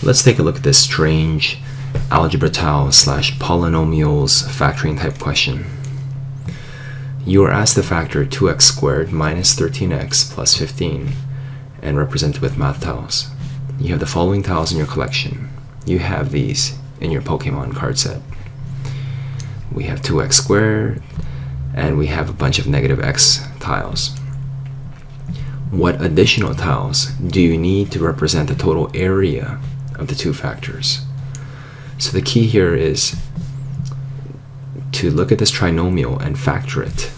Let's take a look at this strange algebra tile / polynomials factoring type question. You are asked to factor 2x squared minus 13x plus 15 and represented with math tiles. You have the following tiles in your collection. You have these in your Pokemon card set. We have 2x squared and we have a bunch of negative x tiles. What additional tiles do you need to represent the total area of the two factors? So the key here is to look at this trinomial and factor it.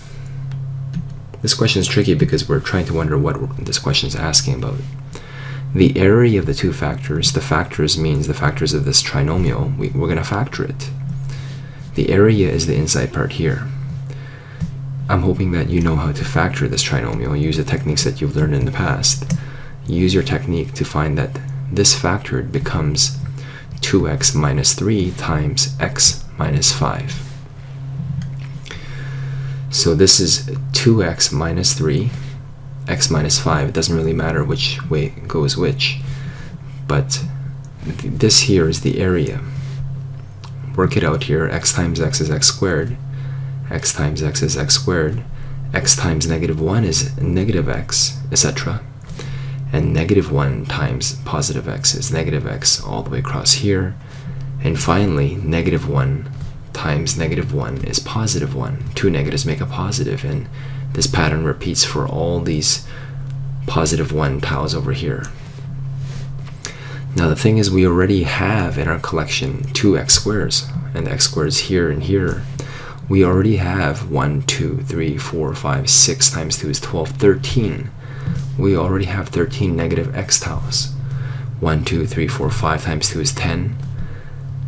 This question is tricky because we're trying to wonder what this question is asking about. The area of the two factors, the factors means the factors of this trinomial, we're going to factor it. The area is the inside part here. I'm hoping that you know how to factor this trinomial. Use the techniques that you've learned in the past. Use your technique to find that this factored becomes 2x minus 3 times x minus 5. So this is 2x minus 3, x minus 5. It doesn't really matter which way goes which, but this here is the area. Work it out here. X times x is x squared. X times x is x squared. X times negative 1 is negative x, etc. And negative 1 times positive x is negative x all the way across here. And finally, negative 1 times negative 1 is positive 1. Two negatives make a positive, and this pattern repeats for all these positive 1 tiles over here. Now the thing is, we already have in our collection two x squares, and the x squares here and here. We already have 1, 2, 3, 4, 5, 6 times 2 is 12, 13. We already have 13 negative x tiles. 1, 2, 3, 4, 5 times 2 is 10.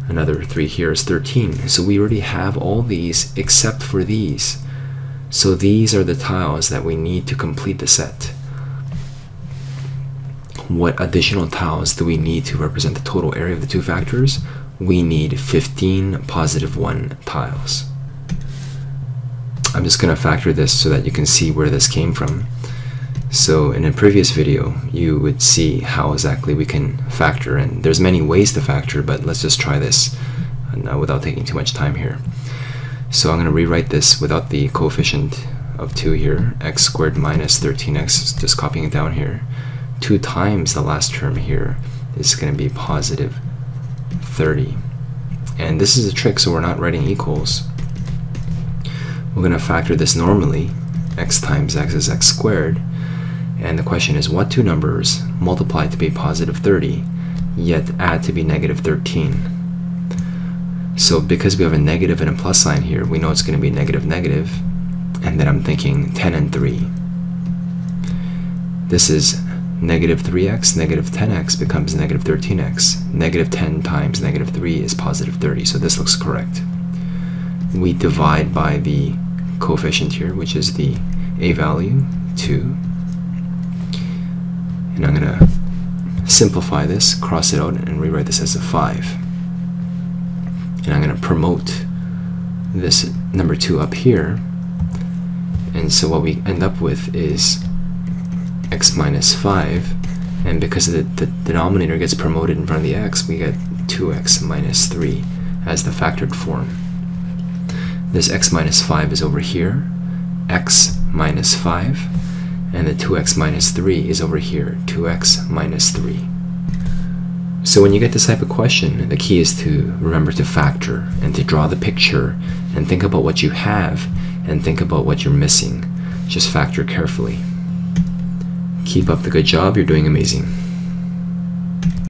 Another 3 here is 13. So we already have all these except for these. So these are the tiles that we need to complete the set. What additional tiles do we need to represent the total area of the two factors? We need 15 positive 1 tiles. I'm just going to factor this so that you can see where this came from. So in a previous video, you would see how exactly we can factor, and there's many ways to factor, but let's just try this without taking too much time here. So I'm going to rewrite this without the coefficient of 2 here, x squared minus 13x, just copying it down here. 2 times the last term here is going to be positive 30. And this is a trick, so we're not writing equals. We're going to factor this normally. X times x is x squared. And the question is, what two numbers multiply to be positive 30, yet add to be negative 13? So because we have a negative and a plus sign here, we know it's going to be negative, negative. And then I'm thinking 10 and 3. This is negative 3x, negative 10x becomes negative 13x. Negative 10 times negative 3 is positive 30. So this looks correct. We divide by the coefficient here, which is the a value, 2. And I'm going to simplify this, cross it out, and rewrite this as a 5. And I'm going to promote this number 2 up here. And so what we end up with is x minus 5. And because the denominator gets promoted in front of the x, we get 2x minus 3 as the factored form. This x minus 5 is over here, x minus 5, and the 2x minus 3 is over here, 2x minus 3. So when you get this type of question, the key is to remember to factor and to draw the picture and think about what you have and think about what you're missing. Just factor carefully. Keep up the good job, you're doing amazing.